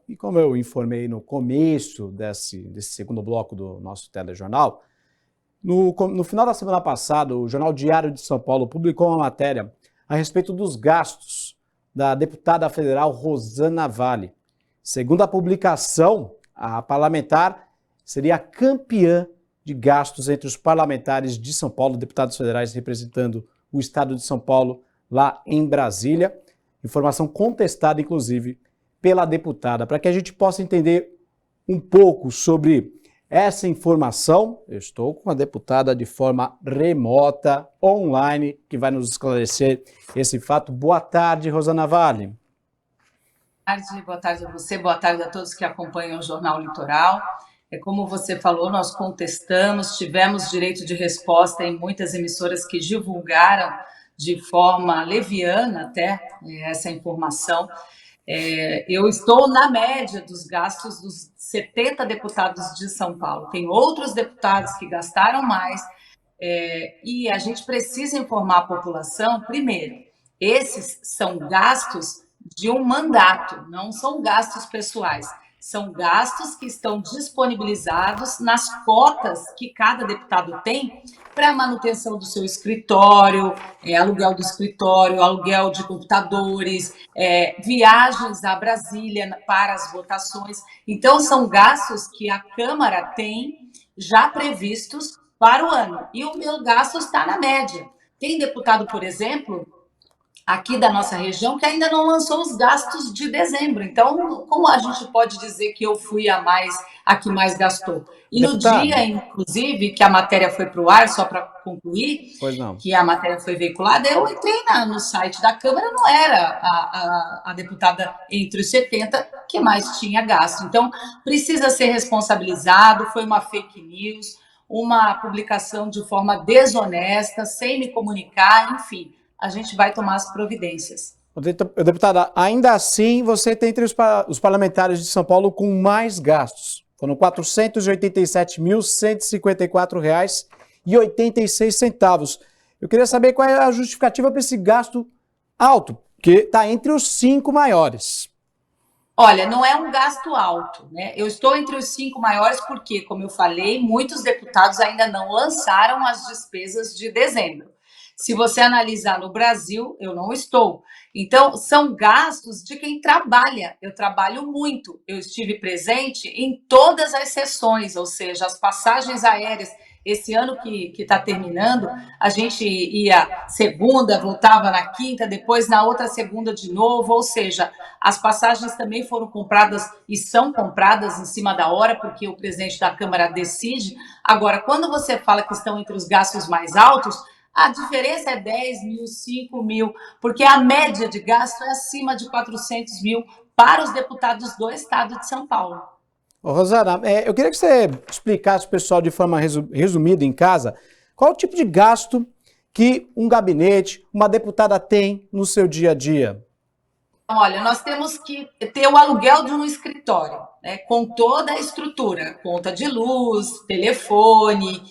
e como eu informei no começo desse segundo bloco do nosso telejornal, no final da semana passada, o Jornal Diário de São Paulo publicou uma matéria a respeito dos gastos da deputada federal Rosana Vale. Segundo a publicação, a parlamentar seria campeã de gastos entre os parlamentares de São Paulo, deputados federais representando o estado de São Paulo lá em Brasília. Informação contestada, inclusive, pela deputada. Para que a gente possa entender um pouco sobre essa informação, eu estou com a deputada de forma remota, online, que vai nos esclarecer esse fato. Boa tarde, Rosana Vale. Boa tarde a você, boa tarde a todos que acompanham o Jornal Litoral. Como você falou, nós contestamos, tivemos direito de resposta em muitas emissoras que divulgaram de forma leviana até essa informação. Eu estou na média dos gastos dos 70 deputados de São Paulo. Tem outros deputados que gastaram mais e a gente precisa informar a população, primeiro, esses são gastos de um mandato, não são gastos pessoais. São gastos que estão disponibilizados nas cotas que cada deputado tem para a manutenção do seu escritório, aluguel do escritório, aluguel de computadores, viagens a Brasília para as votações. Então, são gastos que a Câmara tem já previstos para o ano. E o meu gasto está na média. Tem deputado, por exemplo, aqui da nossa região, que ainda não lançou os gastos de dezembro. Então, como a gente pode dizer que eu fui a que mais gastou? E Deputada, no dia, inclusive, que a matéria foi para o ar, só para concluir, que a matéria foi veiculada, eu entrei no site da Câmara, não era a deputada entre os 70 que mais tinha gasto. Então, precisa ser responsabilizado, foi uma fake news, uma publicação de forma desonesta, sem me comunicar, enfim. A gente vai tomar as providências. Deputada, ainda assim você está entre os parlamentares de São Paulo com mais gastos. Foram R$ 487.154,86. Eu queria saber qual é a justificativa para esse gasto alto, que está entre os 5 maiores. Olha, não é um gasto alto, né? Eu estou entre os 5 maiores porque, como eu falei, muitos deputados ainda não lançaram as despesas de dezembro. Se você analisar no Brasil, eu não estou. Então, são gastos de quem trabalha. Eu trabalho muito. Eu estive presente em todas as sessões, ou seja, as passagens aéreas. Esse ano que está terminando, a gente ia segunda, voltava na quinta, depois na outra segunda de novo, ou seja, as passagens também foram compradas e são compradas em cima da hora, porque o presidente da Câmara decide. Agora, quando você fala que estão entre os gastos mais altos, a diferença é 10 mil, 5 mil, porque a média de gasto é acima de 400 mil para os deputados do estado de São Paulo. Ô, Rosana, eu queria que você explicasse para o pessoal de forma resumida em casa qual o tipo de gasto que um gabinete, uma deputada tem no seu dia a dia. Olha, nós temos que ter o aluguel de um escritório, né, com toda a estrutura, conta de luz, telefone,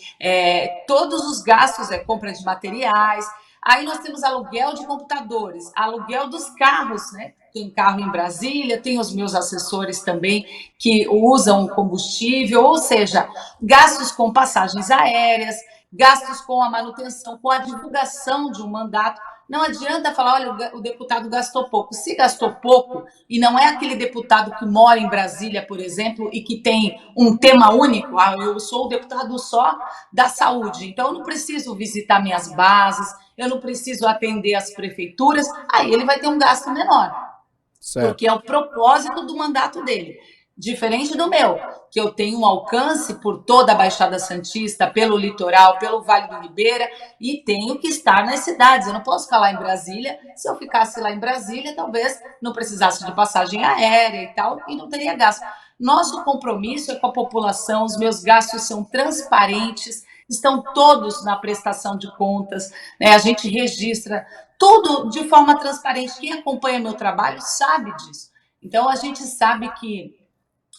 todos os gastos, compra de materiais. Aí nós temos aluguel de computadores, aluguel dos carros, né? Tem carro em Brasília, tem os meus assessores também que usam combustível, ou seja, gastos com passagens aéreas, gastos com a manutenção, com a divulgação de um mandato. Não adianta falar, olha, o deputado gastou pouco. Se gastou pouco, e não é aquele deputado que mora em Brasília, por exemplo, e que tem um tema único, eu sou o deputado só da saúde, então eu não preciso visitar minhas bases, eu não preciso atender as prefeituras, aí ele vai ter um gasto menor, certo, porque é o propósito do mandato dele. Diferente do meu, que eu tenho um alcance por toda a Baixada Santista, pelo litoral, pelo Vale do Ribeira, e tenho que estar nas cidades. Eu não posso ficar lá em Brasília. Se eu ficasse lá em Brasília, talvez não precisasse de passagem aérea e tal, e não teria gasto. Nosso compromisso é com a população, os meus gastos são transparentes, estão todos na prestação de contas, né? A gente registra tudo de forma transparente. Quem acompanha meu trabalho sabe disso. Então, a gente sabe que,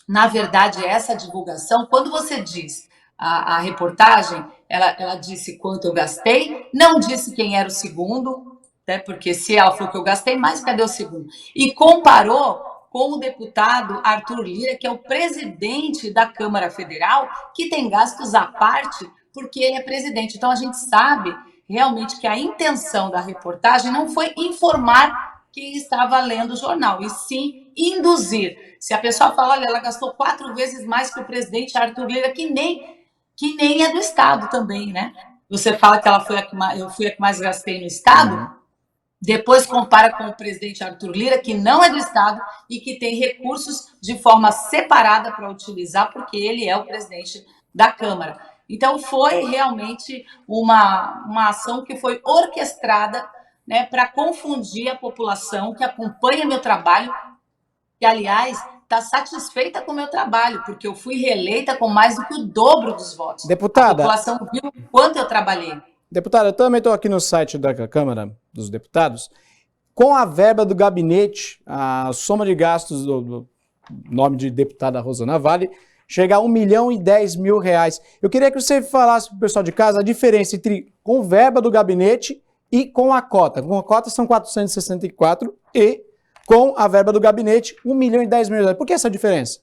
na verdade, essa divulgação, quando você diz a reportagem, ela disse quanto eu gastei, não disse quem era o segundo, né, porque se ela falou que eu gastei mais, cadê o segundo? E comparou com o deputado Arthur Lira, que é o presidente da Câmara Federal, que tem gastos à parte, porque ele é presidente. Então, a gente sabe realmente que a intenção da reportagem não foi informar quem estava lendo o jornal, e sim induzir. Se a pessoa fala, olha, ela gastou 4 vezes mais que o presidente Arthur Lira, que nem é do Estado também, né? Você fala que ela foi eu fui a que mais gastei no Estado, depois compara com o presidente Arthur Lira, que não é do Estado e que tem recursos de forma separada para utilizar, porque ele é o presidente da Câmara. Então, foi realmente uma ação que foi orquestrada, né, para confundir a população que acompanha meu trabalho, que, aliás, está satisfeita com o meu trabalho, porque eu fui reeleita com mais do que o dobro dos votos. Deputada, a população viu o quanto eu trabalhei. Deputada, eu também estou aqui no site da Câmara dos Deputados. Com a verba do gabinete, a soma de gastos do nome de deputada Rosana Vale chega a R$ 1.010.000. Eu queria que você falasse para o pessoal de casa a diferença entre com verba do gabinete e com a cota. Com a cota são 464 e com a verba do gabinete, R$ 1.010.000. Por que essa diferença?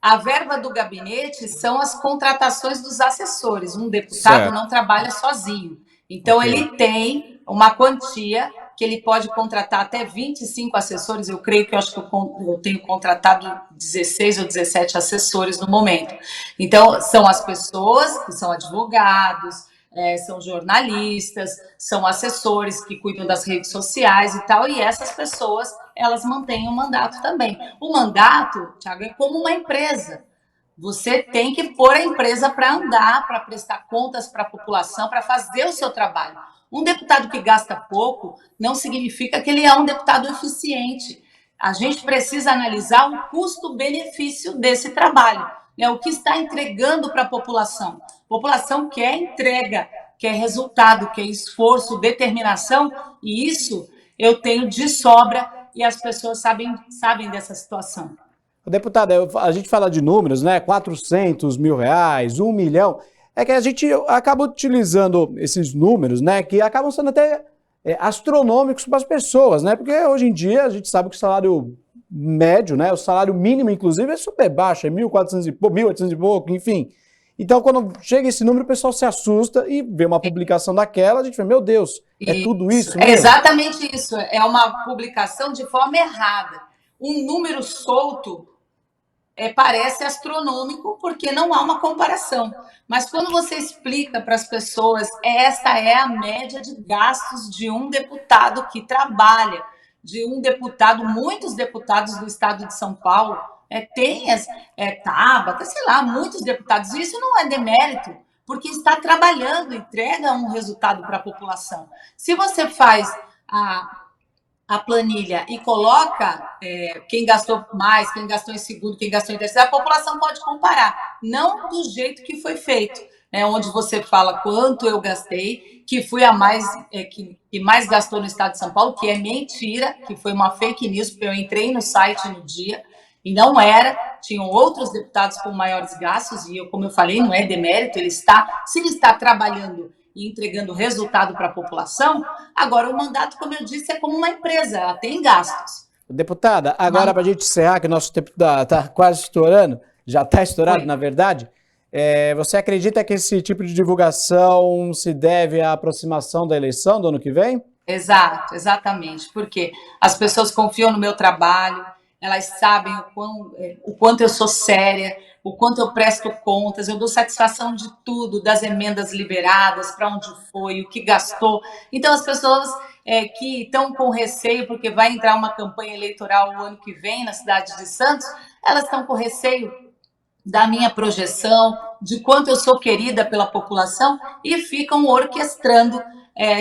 A verba do gabinete são as contratações dos assessores. Um deputado não trabalha sozinho. Então, ele tem uma quantia que ele pode contratar até 25 assessores. Eu creio que eu tenho contratado 16 ou 17 assessores no momento. Então, são as pessoas que são advogados, são jornalistas, são assessores que cuidam das redes sociais e tal, e essas pessoas, elas mantêm o mandato também. O mandato, Thiago, é como uma empresa. Você tem que pôr a empresa para andar, para prestar contas para a população, para fazer o seu trabalho. Um deputado que gasta pouco não significa que ele é um deputado eficiente. A gente precisa analisar o custo-benefício desse trabalho, né? O que está entregando para a população. A população quer entrega, quer resultado, quer esforço, determinação, e isso eu tenho de sobra e as pessoas sabem dessa situação. Deputada, a gente fala de números, né? R$ 400.000, R$ 1 milhão. É que a gente acaba utilizando esses números, né? Que acabam sendo até astronômicos para as pessoas, né? Porque hoje em dia a gente sabe que o salário médio, né? O salário mínimo, inclusive, é super baixo, é 1.400 e pouco, 1.800 e pouco, enfim. Então, quando chega esse número, o pessoal se assusta e vê uma publicação daquela, a gente fala, meu Deus, é tudo isso mesmo? É exatamente isso. É uma publicação de forma errada. Um número solto parece astronômico porque não há uma comparação. Mas quando você explica para as pessoas, esta é a média de gastos de um deputado que trabalha, de um deputado, muitos deputados do estado de São Paulo, tem Tabata, sei lá, muitos deputados. Isso não é demérito, porque está trabalhando, entrega um resultado para a população. Se você faz a planilha e coloca quem gastou mais, quem gastou em segundo, quem gastou em terceiro, a população pode comparar, não do jeito que foi feito, né, onde você fala quanto eu gastei, que fui a mais, que mais gastou no estado de São Paulo, que é mentira, que foi uma fake news, porque eu entrei no site no dia e não era, tinham outros deputados com maiores gastos, e eu, como eu falei, não é demérito, se ele está trabalhando e entregando resultado para a população. Agora, o mandato, como eu disse, é como uma empresa, ela tem gastos. Deputada, agora para a gente encerrar, que o nosso tempo está quase estourando, já está estourado, na verdade, você acredita que esse tipo de divulgação se deve à aproximação da eleição do ano que vem? Exato, exatamente, porque as pessoas confiam no meu trabalho, elas sabem o quanto eu sou séria, o quanto eu presto contas, eu dou satisfação de tudo, das emendas liberadas, para onde foi, o que gastou. Então, as pessoas que estão com receio, porque vai entrar uma campanha eleitoral o ano que vem na cidade de Santos, elas estão com receio da minha projeção, de quanto eu sou querida pela população, e ficam orquestrando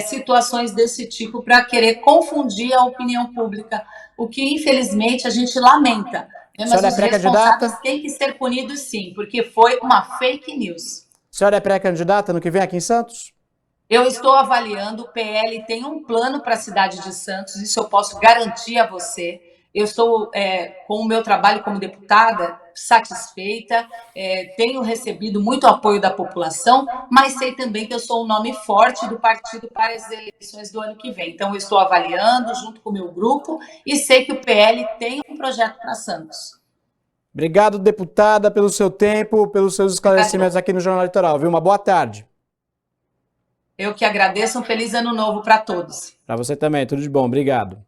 situações desse tipo para querer confundir a opinião pública, o que, infelizmente, a gente lamenta. Mas os responsáveis têm que ser punidos, sim, porque foi uma fake news. A senhora é pré-candidata no que vem aqui em Santos? Eu estou avaliando, o PL tem um plano para a cidade de Santos, isso eu posso garantir a você. Eu estou, com o meu trabalho como deputada, satisfeita, tenho recebido muito apoio da população, mas sei também que eu sou um nome forte do partido para as eleições do ano que vem. Então, eu estou avaliando junto com o meu grupo e sei que o PL tem um projeto para Santos. Obrigado, deputada, pelo seu tempo, pelos seus esclarecimentos aqui no Jornal Litoral, viu? Uma boa tarde. Eu que agradeço, um feliz ano novo para todos. Para você também, tudo de bom, obrigado.